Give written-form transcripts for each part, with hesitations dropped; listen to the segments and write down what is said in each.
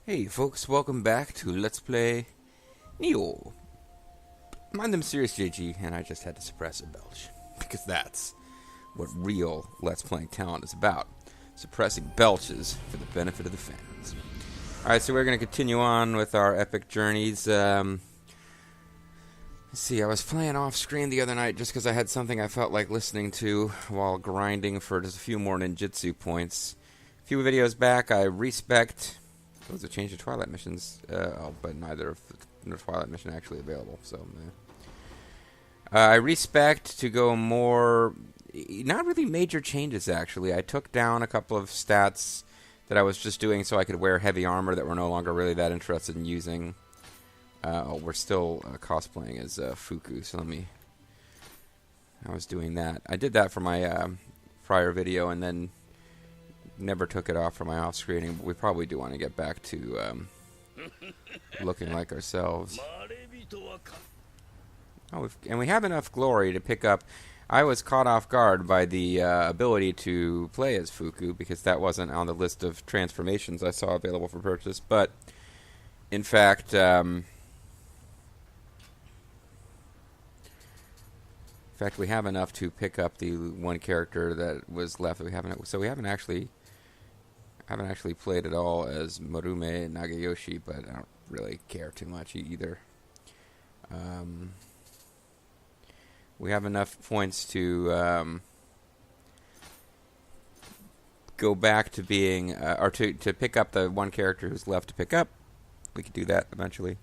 Hey folks, welcome back to Let's Play Nioh. My name's Serious JG, and I just had to suppress a belch. Because that's what real Let's Playing talent is about. Suppressing belches for the benefit of the fans. Alright, so we're going to continue on with our epic journeys. Let's see, I was playing off screen the other night just because I had something I felt like listening to while grinding for just a few more ninjutsu points. A few videos back, I respect... There was a change to Twilight missions, but neither of the Twilight mission actually available. So, I respect to go more, not really major changes actually. I took down a couple of stats that I was just doing so I could wear heavy armor that we're no longer really that interested in using. We're still cosplaying as Fuku, so I was doing that. I did that for my prior video, and then never took it off for my off-screening, but we probably do want to get back to looking like ourselves. Oh, and we have enough glory to pick up. I was caught off guard by the ability to play as Fuku, because that wasn't on the list of transformations I saw available for purchase, but in fact, we have enough to pick up the one character that was left. We haven't actually played at all as Marume Nagayoshi, but I don't really care too much either. We have enough points to go back to being, or to pick up the one character who's left to pick up. We could do that eventually.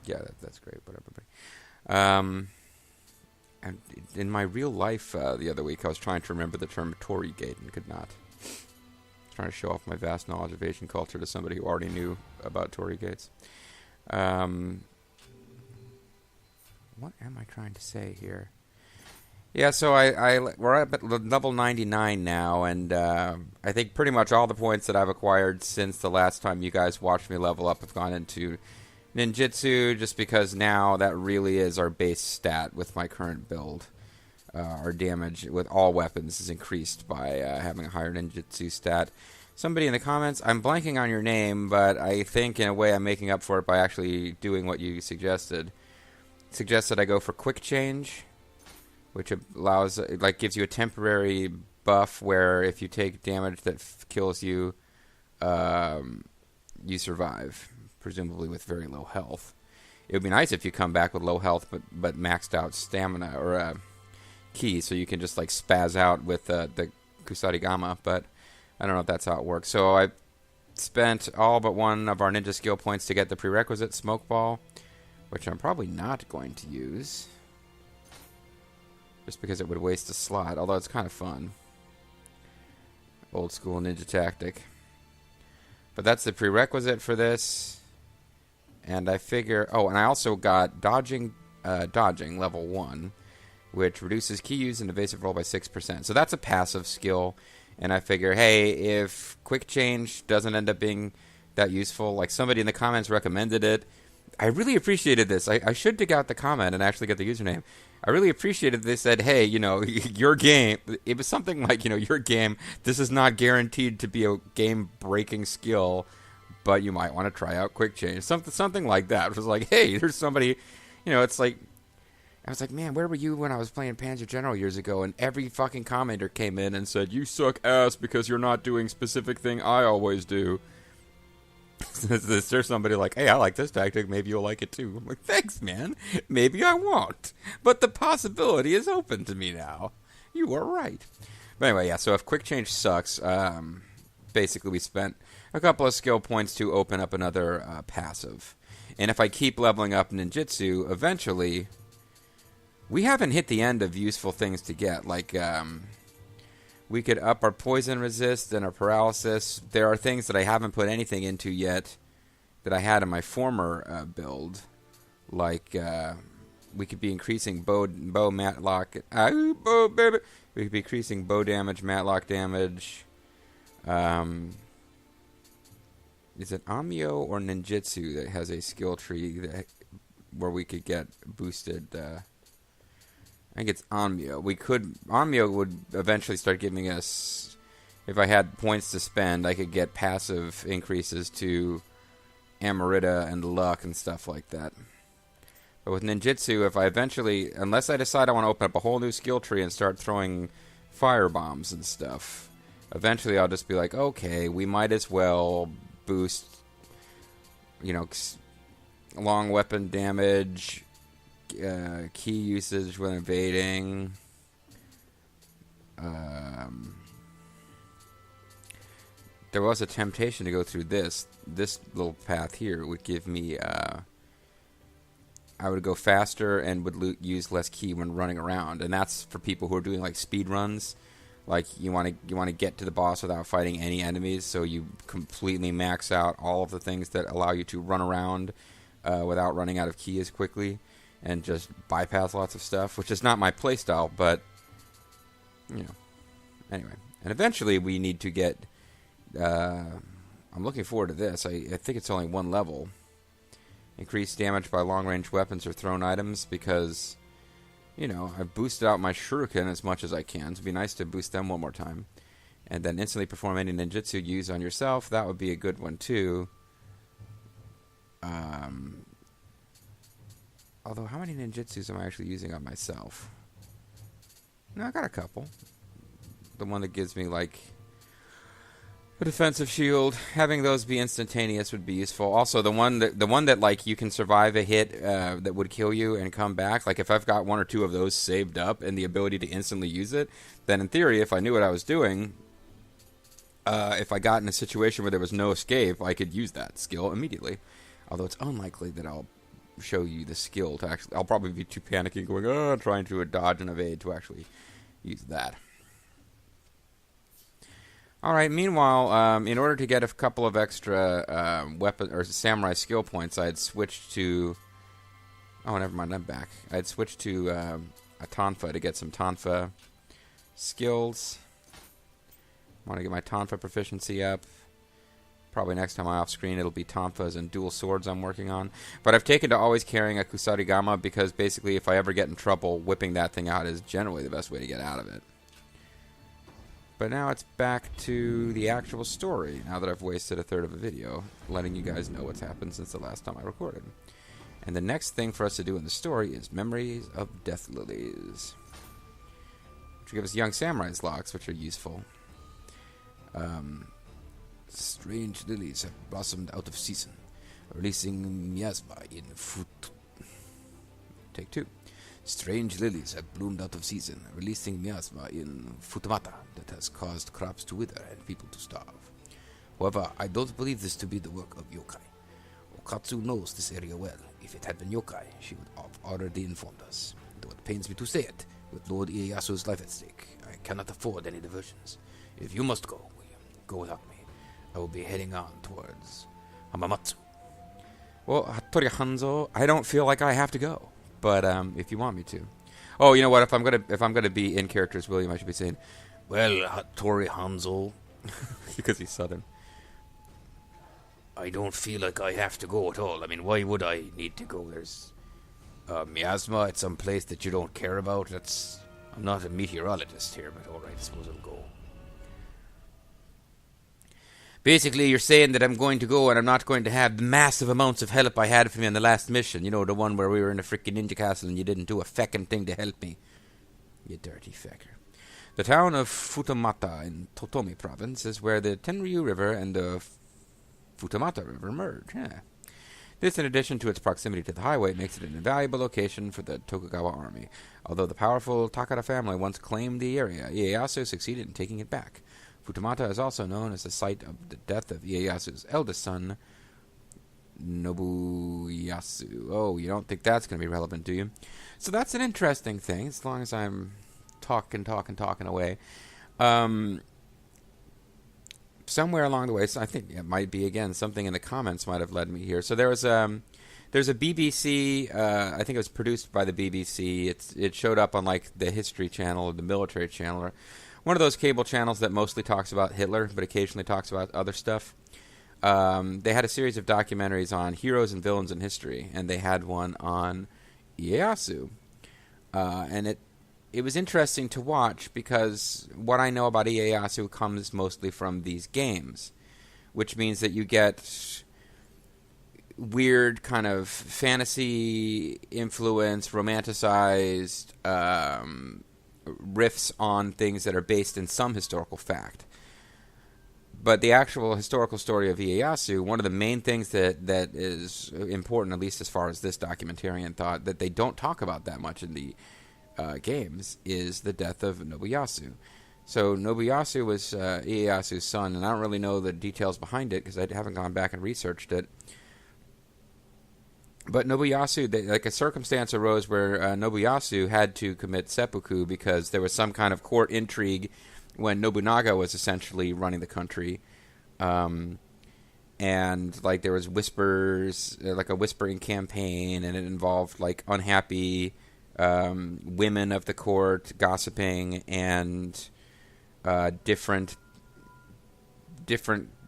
Yeah, that's great. Whatever. And in my real life the other week, I was trying to remember the term Torii Gate and could not. I was trying to show off my vast knowledge of Asian culture to somebody who already knew about Torii Gates. What am I trying to say here? Yeah, so we're up at level 99 now, and I think pretty much all the points that I've acquired since the last time you guys watched me level up have gone into ninjutsu, just because now that really is our base stat with my current build. Our damage with all weapons is increased by having a higher ninjutsu stat. Somebody in the comments, I'm blanking on your name, but I think in a way I'm making up for it by actually doing what you suggested. Suggested I go for quick change, which allows, gives you a temporary buff where if you take damage that kills you, you survive. Presumably with very low health. It would be nice if you come back with low health but maxed out stamina or ki, so you can just like spaz out with the Kusarigama, but I don't know if that's how it works. So I spent all but one of our ninja skill points to get the prerequisite smoke ball, which I'm probably not going to use just because it would waste a slot, although it's kind of fun. Old school ninja tactic. But that's the prerequisite for this. And I figure... Oh, and I also got dodging level 1, which reduces ki use and evasive roll by 6%. So that's a passive skill. And I figure, hey, if quick change doesn't end up being that useful, like somebody in the comments recommended it, I really appreciated this. I should dig out the comment and actually get the username. I really appreciated they said, hey, your game... It was something like, your game, this is not guaranteed to be a game-breaking skill, but you might want to try out quick change. Something like that. It was like, hey, there's somebody, it's like, I was like, man, where were you when I was playing Panzer General years ago? And every fucking commenter came in and said, you suck ass because you're not doing specific thing I always do. There's somebody like, hey, I like this tactic. Maybe you'll like it too. I'm like, thanks, man. Maybe I won't. But the possibility is open to me now. You are right. But anyway, yeah, so if quick change sucks, basically we spent a couple of skill points to open up another passive. And if I keep leveling up ninjutsu, eventually, we haven't hit the end of useful things to get. Like, we could up our poison resist and our paralysis. There are things that I haven't put anything into yet that I had in my former build. Like, we could be increasing bow matlock. Bow, baby. We could be increasing bow damage, matlock damage. Is it Nioh or Ninjutsu that has a skill tree where we could get boosted? I think it's Nioh. Nioh would eventually start giving us if I had points to spend, I could get passive increases to Amrita and luck and stuff like that. But with ninjutsu, if I eventually, unless I decide I want to open up a whole new skill tree and start throwing fire bombs and stuff, eventually I'll just be like, okay, we might as well boost, long weapon damage, key usage when evading. There was a temptation to go through this. This little path here would give me, I would go faster and would use less ki when running around, and that's for people who are doing like speed runs. Like you want to get to the boss without fighting any enemies, so you completely max out all of the things that allow you to run around without running out of ki as quickly, and just bypass lots of stuff, which is not my playstyle, but anyway. And eventually we need to get. I'm looking forward to this. I think it's only one level. Increase damage by long-range weapons or thrown items, because, I've boosted out my shuriken as much as I can. It'd be nice to boost them one more time. And then instantly perform any ninjutsu used on yourself. That would be a good one, too. Although, how many ninjutsus am I actually using on myself? No, I got a couple. The one that gives me, like, a defensive shield. Having those be instantaneous would be useful. Also, the one that like you can survive a hit that would kill you and come back. Like if I've got one or two of those saved up and the ability to instantly use it, then in theory, if I knew what I was doing, if I got in a situation where there was no escape, I could use that skill immediately. Although it's unlikely that I'll show you the skill to actually. I'll probably be too panicky going, trying to dodge and evade to actually use that. Alright, meanwhile, in order to get a couple of extra weapon or samurai skill points, I'd switched to... Oh, never mind, I'm back. I'd switched to a Tonfa to get some Tonfa skills. I want to get my Tonfa proficiency up. Probably next time I'm off screen it'll be Tonfas and dual swords I'm working on. But I've taken to always carrying a Kusarigama because basically if I ever get in trouble, whipping that thing out is generally the best way to get out of it. But now it's back to the actual story, now that I've wasted a third of a video, letting you guys know what's happened since the last time I recorded. And the next thing for us to do in the story is Memories of Death Lilies, which give us young samurai's locks, which are useful. Strange lilies have blossomed out of season, releasing miasma in Take two. Strange lilies have bloomed out of season, releasing miasma in Futamata that has caused crops to wither and people to starve. However, I don't believe this to be the work of yokai. Okatsu knows this area well. If it had been yokai, she would have already informed us. Though it pains me to say it, with Lord Ieyasu's life at stake, I cannot afford any diversions. If you must go, go without me. I will be heading on towards Hamamatsu. Well, Hattori Hanzo, I don't feel like I have to go. But if you want me to. Oh, you know what? If I'm gonna be in character as William, I should be saying, "Well, Hattori Hanzo," because he's Southern. I don't feel like I have to go at all. I mean, why would I need to go? There's miasma at some place that you don't care about. I'm not a meteorologist here, but all right, I suppose I'll go. Basically, you're saying that I'm going to go and I'm not going to have the massive amounts of help I had from you on the last mission. You know, the one where we were in a freaking ninja castle and you didn't do a feckin' thing to help me. You dirty fecker. The town of Futamata in Totomi province is where the Tenryu River and the Futamata River merge. Yeah. This, in addition to its proximity to the highway, makes it an invaluable location for the Tokugawa army. Although the powerful Takada family once claimed the area, Ieyasu succeeded in taking it back. Futamata is also known as the site of the death of Ieyasu's eldest son, Nobuyasu. Oh, you don't think that's going to be relevant, do you? So that's an interesting thing, as long as I'm talking away. Somewhere along the way, so I think it might be, again, something in the comments might have led me here. So there's a BBC, I think it was produced by the BBC. It showed up on, like, the History Channel or the Military Channel, or one of those cable channels that mostly talks about Hitler, but occasionally talks about other stuff. They had a series of documentaries on heroes and villains in history, and they had one on Ieyasu. And it was interesting to watch because what I know about Ieyasu comes mostly from these games, which means that you get weird kind of fantasy influence, romanticized riffs on things that are based in some historical fact. But the actual historical story of Ieyasu, one of the main things that is important, at least as far as this documentarian thought, that they don't talk about that much in the games, is the death of Nobuyasu. So Nobuyasu was Ieyasu's son, and I don't really know the details behind it because I haven't gone back and researched it. But Nobuyasu, like a circumstance arose where Nobuyasu had to commit seppuku because there was some kind of court intrigue when Nobunaga was essentially running the country. And like there was whispers, like a whispering campaign, and it involved like unhappy women of the court gossiping and different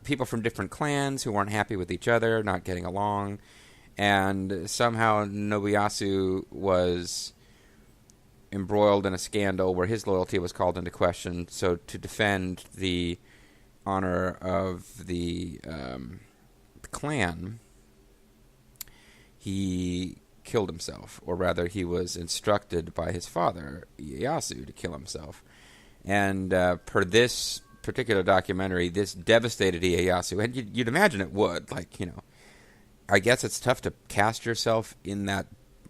people from different clans who weren't happy with each other, not getting along. And somehow Nobuyasu was embroiled in a scandal where his loyalty was called into question. So to defend the honor of the clan, he killed himself. Or rather, he was instructed by his father, Ieyasu, to kill himself. And per this particular documentary, this devastated Ieyasu. And you'd imagine it would. Like, you know, I guess it's tough to cast yourself in that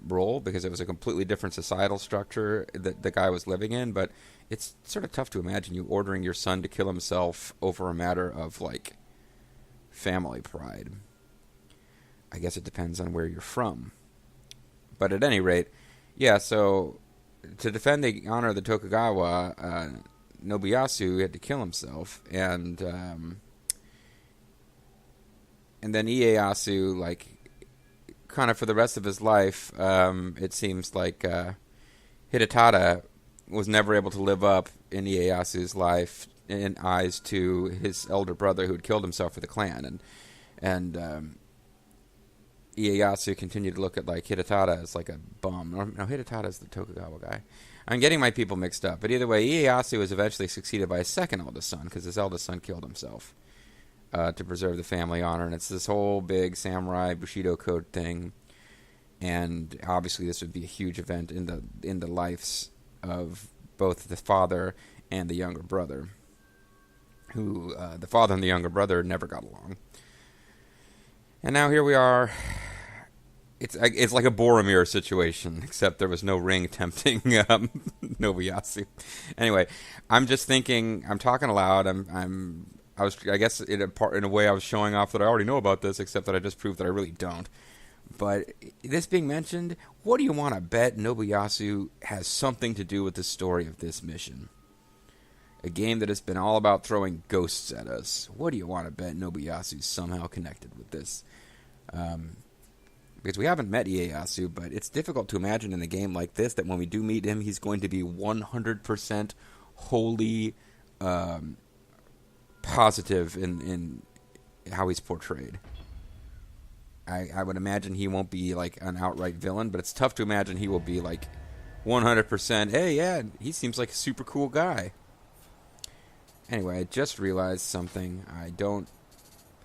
role because it was a completely different societal structure that the guy was living in, but it's sort of tough to imagine you ordering your son to kill himself over a matter of, like, family pride. I guess it depends on where you're from. But at any rate, yeah, so to defend the honor of the Tokugawa, Nobuyasu had to kill himself, and then Ieyasu, like, kind of for the rest of his life, it seems like Hidetada was never able to live up in Ieyasu's life in eyes to his elder brother who had killed himself for the clan, and Ieyasu continued to look at like Hidetada as like a bum. No, Hidetada is the Tokugawa guy. I'm getting my people mixed up, but either way, Ieyasu was eventually succeeded by his second eldest son because his eldest son killed himself. To preserve the family honor, and it's this whole big samurai Bushido code thing, and obviously this would be a huge event in the lives of both the father and the younger brother, who the father and the younger brother never got along, and now here we are. It's like a Boromir situation, except there was no ring tempting Nobuyasu. Anyway, I'm just thinking. I'm talking aloud. I guess in a way I was showing off that I already know about this, except that I just proved that I really don't. But this being mentioned, what do you want to bet Nobuyasu has something to do with the story of this mission? A game that has been all about throwing ghosts at us. What do you want to bet Nobuyasu's somehow connected with this? Because we haven't met Ieyasu, but it's difficult to imagine in a game like this that when we do meet him, he's going to be 100% wholly positive in how he's portrayed. I would imagine he won't be like an outright villain, but it's tough to imagine he will be like 100%, hey, yeah, he seems like a super cool guy. Anyway, I just realized something. I don't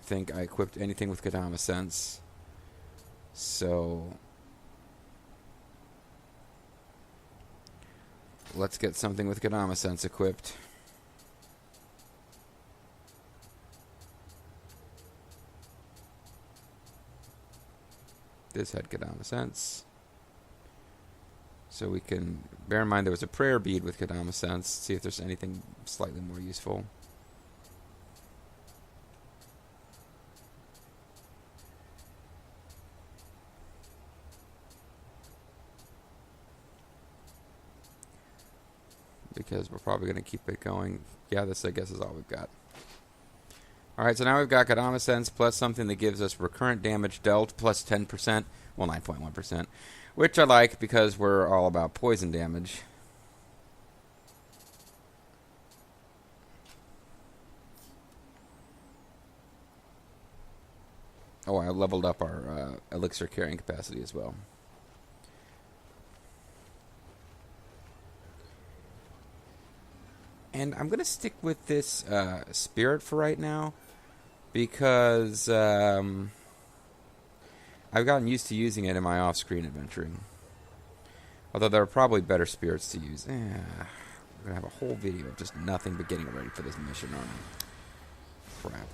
think I equipped anything with Kodama Sense. So let's get something with Kodama Sense equipped. This had Kodama Sense. So we can bear in mind there was a prayer bead with Kodama Sense. See if there's anything slightly more useful. Because we're probably going to keep it going. Yeah, this I guess is all we've got. Alright, so now we've got Kodama Sense plus something that gives us recurrent damage dealt plus 10%. Well, 9.1%. Which I like because we're all about poison damage. Oh, I leveled up our elixir carrying capacity as well. And I'm going to stick with this spirit for right now, because I've gotten used to using it in my off-screen adventuring. Although there are probably better spirits to use. I'm going to have a whole video of just nothing but getting ready for this mission on crap.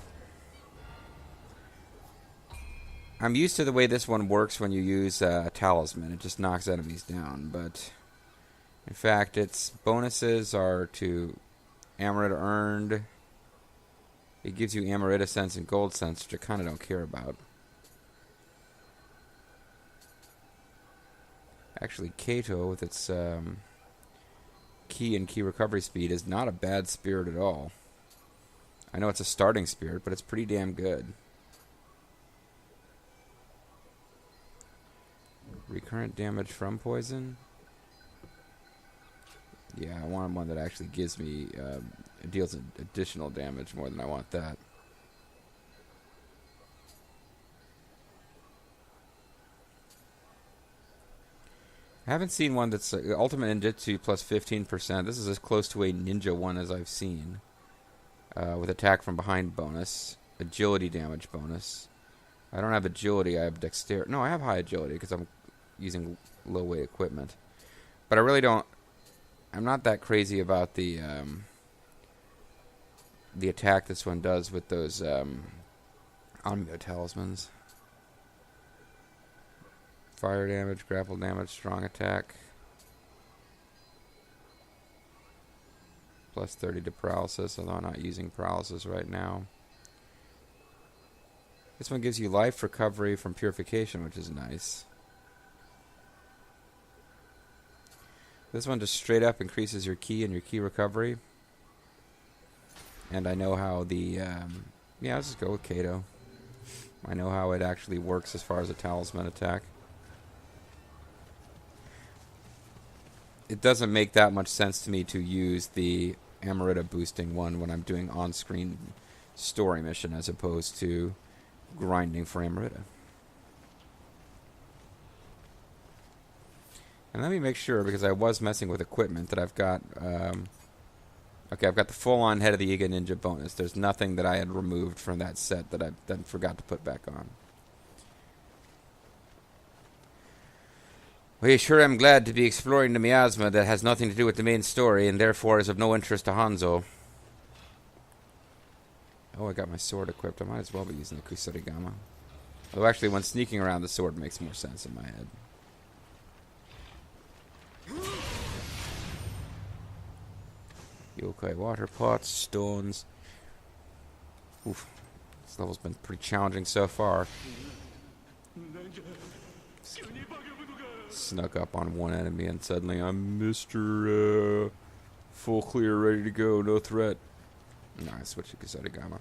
I'm used to the way this one works when you use a talisman. It just knocks enemies down, but in fact, its bonuses are to Amarita earned. It gives you Amarita cents and gold cents, which I kind of don't care about. Actually, Kato, with its key and key recovery speed, is not a bad spirit at all. I know it's a starting spirit, but it's pretty damn good. Recurrent damage from poison? Yeah, I want one that actually gives me, deals additional damage more than I want that. I haven't seen one that's Ultimate Ninjutsu plus 15%. This is as close to a ninja one as I've seen. With attack from behind bonus. Agility damage bonus. I don't have agility, I have dexterity. No, I have high agility because I'm using low weight equipment. But I really don't... I'm not that crazy about the attack this one does with those Onmyo talismans. Fire damage, grapple damage, strong attack. Plus 30 to paralysis, although I'm not using paralysis right now. This one gives you life recovery from purification, which is nice. This one just straight up increases your ki and your ki recovery. And I know how the... yeah, let's just go with Kato. I know how it actually works as far as a talisman attack. It doesn't make that much sense to me to use the Amarita boosting one when I'm doing on-screen story mission as opposed to grinding for Amarita. And let me make sure, because I was messing with equipment, that I've got... okay, I've got the full-on Head of the Iga Ninja bonus. There's nothing that I had removed from that set that I then forgot to put back on. We sure am glad to be exploring the miasma that has nothing to do with the main story and therefore is of no interest to Hanzo. Oh, I got my sword equipped. I might as well be using the Kusarigama. Although actually, when sneaking around, the sword makes more sense in my head. Yokai water pots, stones. Oof. This level's been pretty challenging so far. Snuck up on one enemy and suddenly I'm Mr. Full clear, ready to go, no threat. No, I switched to Kusarigama.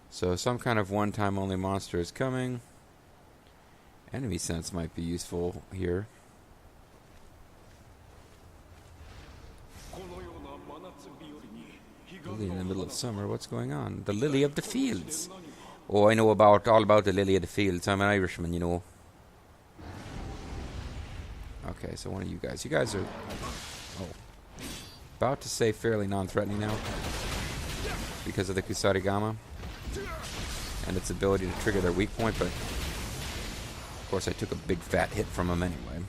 So some kind of one-time only monster is coming. Enemy sense might be useful here. Lily in the middle of summer, what's going on? The lily of the fields. Oh, I know all about the lily of the fields. I'm an Irishman, you know. Okay, so one of you guys are about to say fairly non-threatening now because of the Kusarigama and its ability to trigger their weak point, but of course I took a big fat hit from him anyway.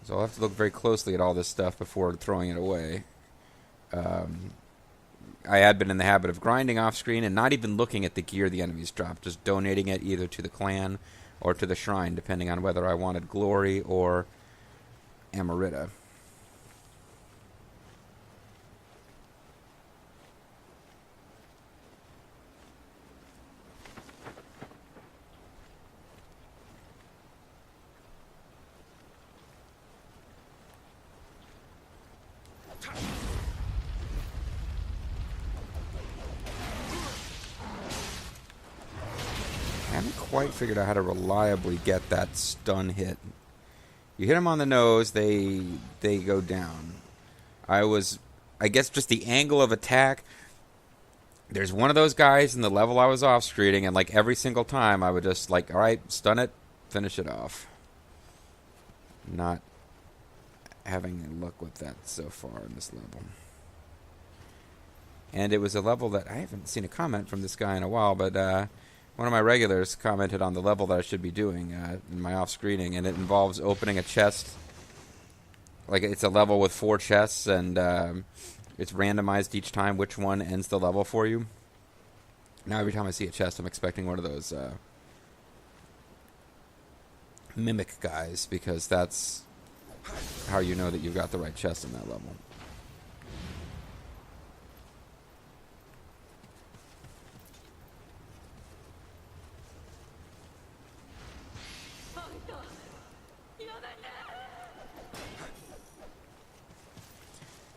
So I'll have to look very closely at all this stuff before throwing it away. I had been in the habit of grinding off screen and not even looking at the gear the enemies dropped, just donating it either to the clan or to the shrine, depending on whether I wanted glory or Amarita. I haven't quite figured out how to reliably get that stun hit. You hit them on the nose, they go down. I guess just the angle of attack There's one of those guys in the level I was off-screening, and like every single time I would just like, alright, stun it, finish it off. Not having luck with that so far in this level. And it was a level that I haven't seen a comment from this guy in a while, but one of my regulars commented on the level that I should be doing in my off-screening, and it involves opening a chest. Like, it's a level with 4 chests, and it's randomized each time which one ends the level for you. Now every time I see a chest, I'm expecting one of those mimic guys, because that's how you know that you've got the right chest in that level.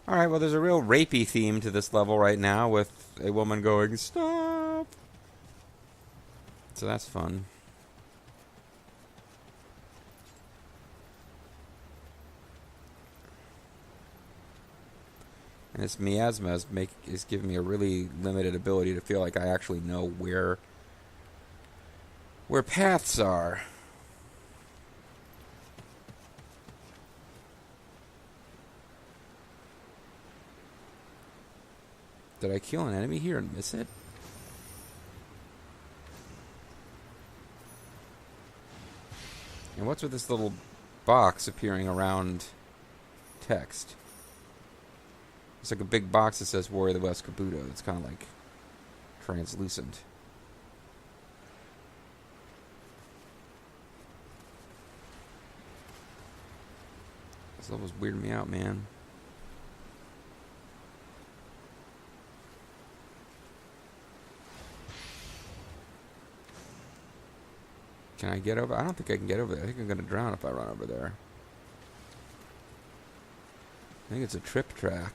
Alright, well, there's a real rapey theme to this level right now, with a woman going, "Stop!" So that's fun. And this miasma is giving me a really limited ability to feel like I actually know where paths are. Did I kill an enemy here and miss it? And what's with this little box appearing around text? It's like a big box that says Warrior of the West Kabuto. It's kind of like translucent. This level's weirding me out, man. Can I get over? I don't think I can get over there. I think I'm going to drown if I run over there. I think it's a trick trap.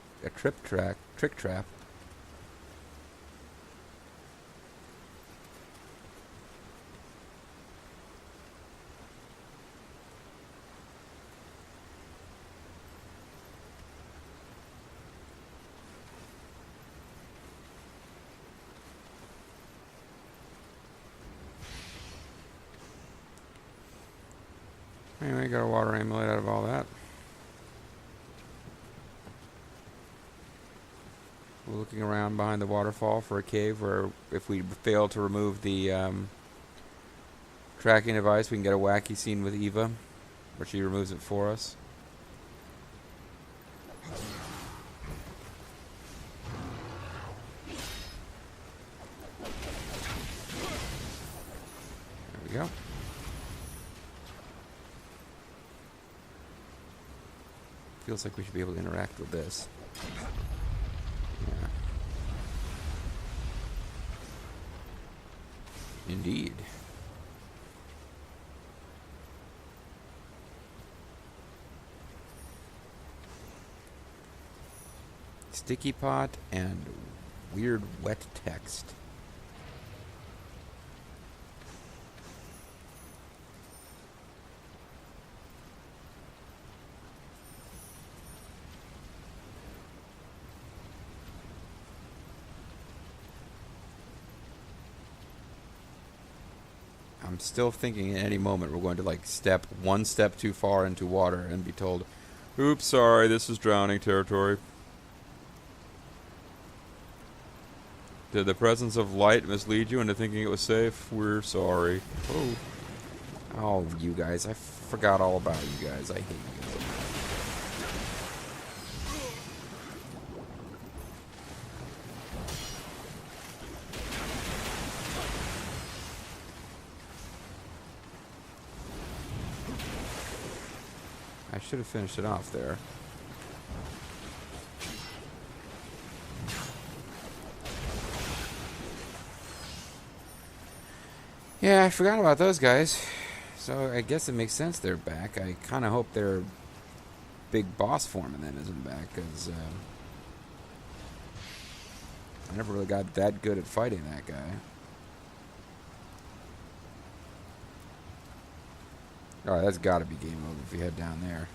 Anyway, got a water amulet out of all that. We're looking around behind the waterfall for a cave where, if we fail to remove the tracking device, we can get a wacky scene with Eva, where she removes it for us. There we go. Feels like we should be able to interact with this. Yeah. Indeed. Sticky pot and weird wet text. I'm still thinking at any moment we're going to like step one step too far into water and be told, "Oops, sorry, this is drowning territory." Did the presence of light mislead you into thinking it was safe? We're sorry. Oh, you guys. I forgot all about you guys. I hate you guys. I should have finished it off there. Yeah, I forgot about those guys. So I guess it makes sense they're back. I kind of hope their big boss form in them isn't back, because I never really got that good at fighting that guy. Alright, that's got to be game over if we head down there.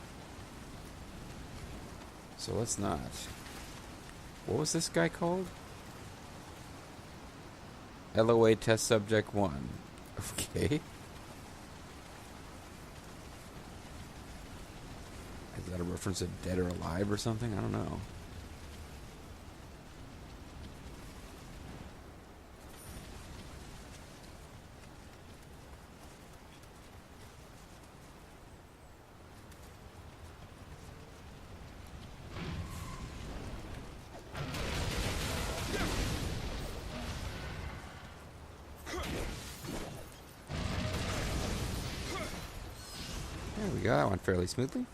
So let's not. What was this guy called? LOA test subject 1. Okay. Is that a reference to Dead or Alive or something? I don't know. There we go, that went fairly smoothly.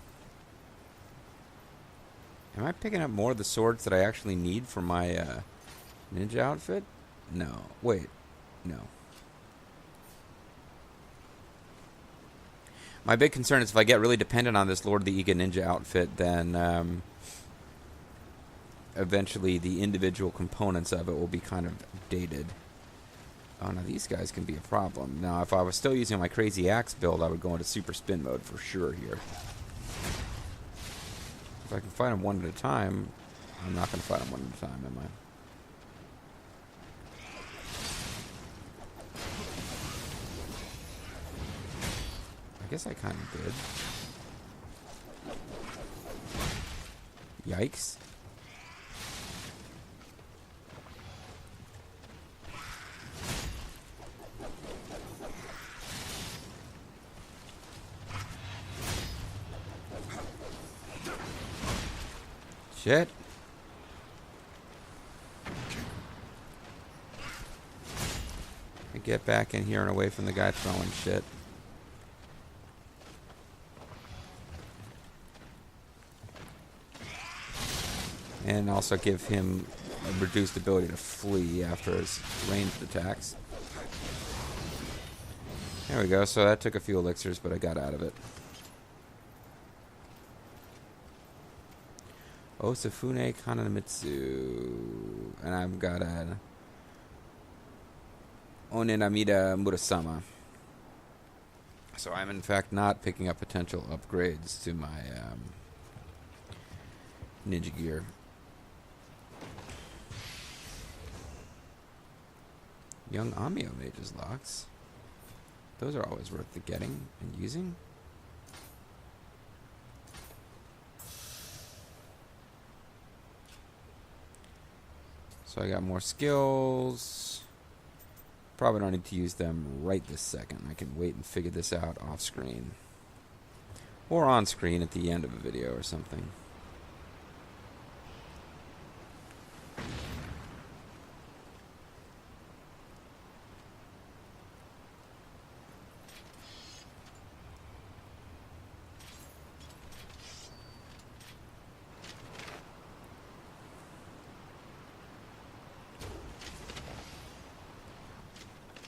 Am I picking up more of the swords that I actually need for my ninja outfit? No. Wait. No. My big concern is if I get really dependent on this Lord of the Iga ninja outfit, then eventually the individual components of it will be kind of dated. Oh, now these guys can be a problem. Now, if I was still using my crazy axe build, I would go into super spin mode for sure here. If I can fight them one at a time, I'm not going to fight them one at a time, am I? I guess I kind of did. Yikes. Shit. I get back in here and away from the guy throwing shit. And also give him a reduced ability to flee after his ranged attacks. There we go. So that took a few elixirs, but I got out of it. Osafune Kanamitsu. And I've got a Oninamida Murasama. So I'm in fact not picking up potential upgrades to my ninja gear. Young Amio Mage's locks. Those are always worth the getting and using. So I got more skills. Probably don't need to use them right this second. I can wait and figure this out off screen. Or on screen at the end of a video or something.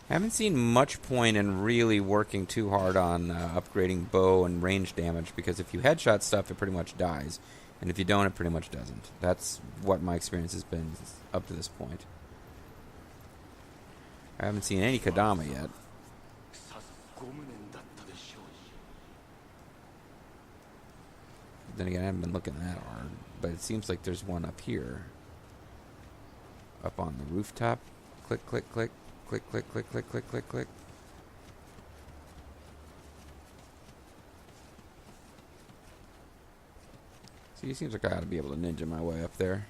I haven't seen much point in really working too hard on upgrading bow and range damage, because if you headshot stuff, it pretty much dies. And if you don't, it pretty much doesn't. That's what my experience has been up to this point. I haven't seen any Kodama yet. Then again, I haven't been looking that hard. But it seems like there's one up here. Up on the rooftop. Click, click, click. Click, click, click, click, click, click, click. See, it seems like I ought to be able to ninja my way up there.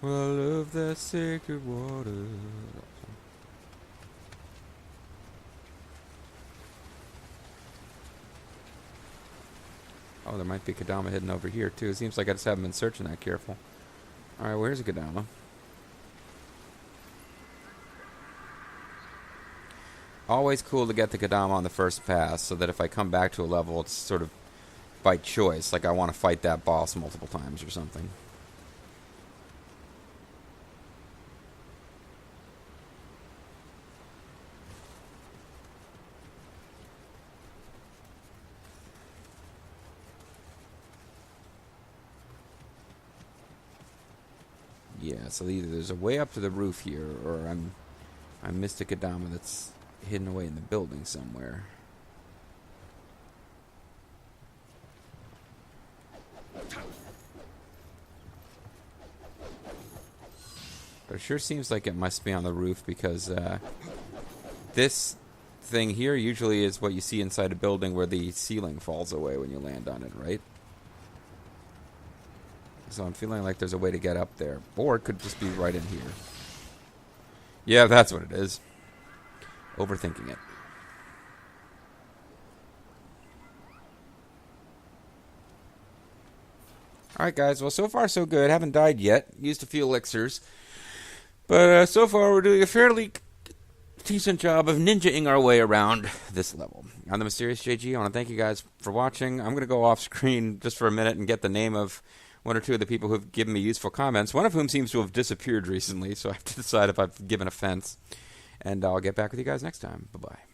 Well, I love that sacred water. Oh, there might be Kodama hidden over here, too. It seems like I just haven't been searching that careful. Alright, where's a Kodama? Always cool to get the Kodama on the first pass, so that if I come back to a level, it's sort of by choice. Like I want to fight that boss multiple times or something. Yeah, so either there's a way up to the roof here, or I missed a Kodama that's hidden away in the building somewhere. But it sure seems like it must be on the roof because this thing here usually is what you see inside a building where the ceiling falls away when you land on it, right? So I'm feeling like there's a way to get up there. Or it could just be right in here. Yeah, that's what it is. Overthinking it. Alright guys, well so far so good. Haven't died yet. Used a few elixirs. But so far we're doing a fairly decent job of ninja-ing our way around this level. I'm the Mysterious JG. I want to thank you guys for watching. I'm going to go off screen just for a minute and get the name of one or two of the people who have given me useful comments, one of whom seems to have disappeared recently, so I have to decide if I've given offense. And I'll get back with you guys next time. Bye-bye.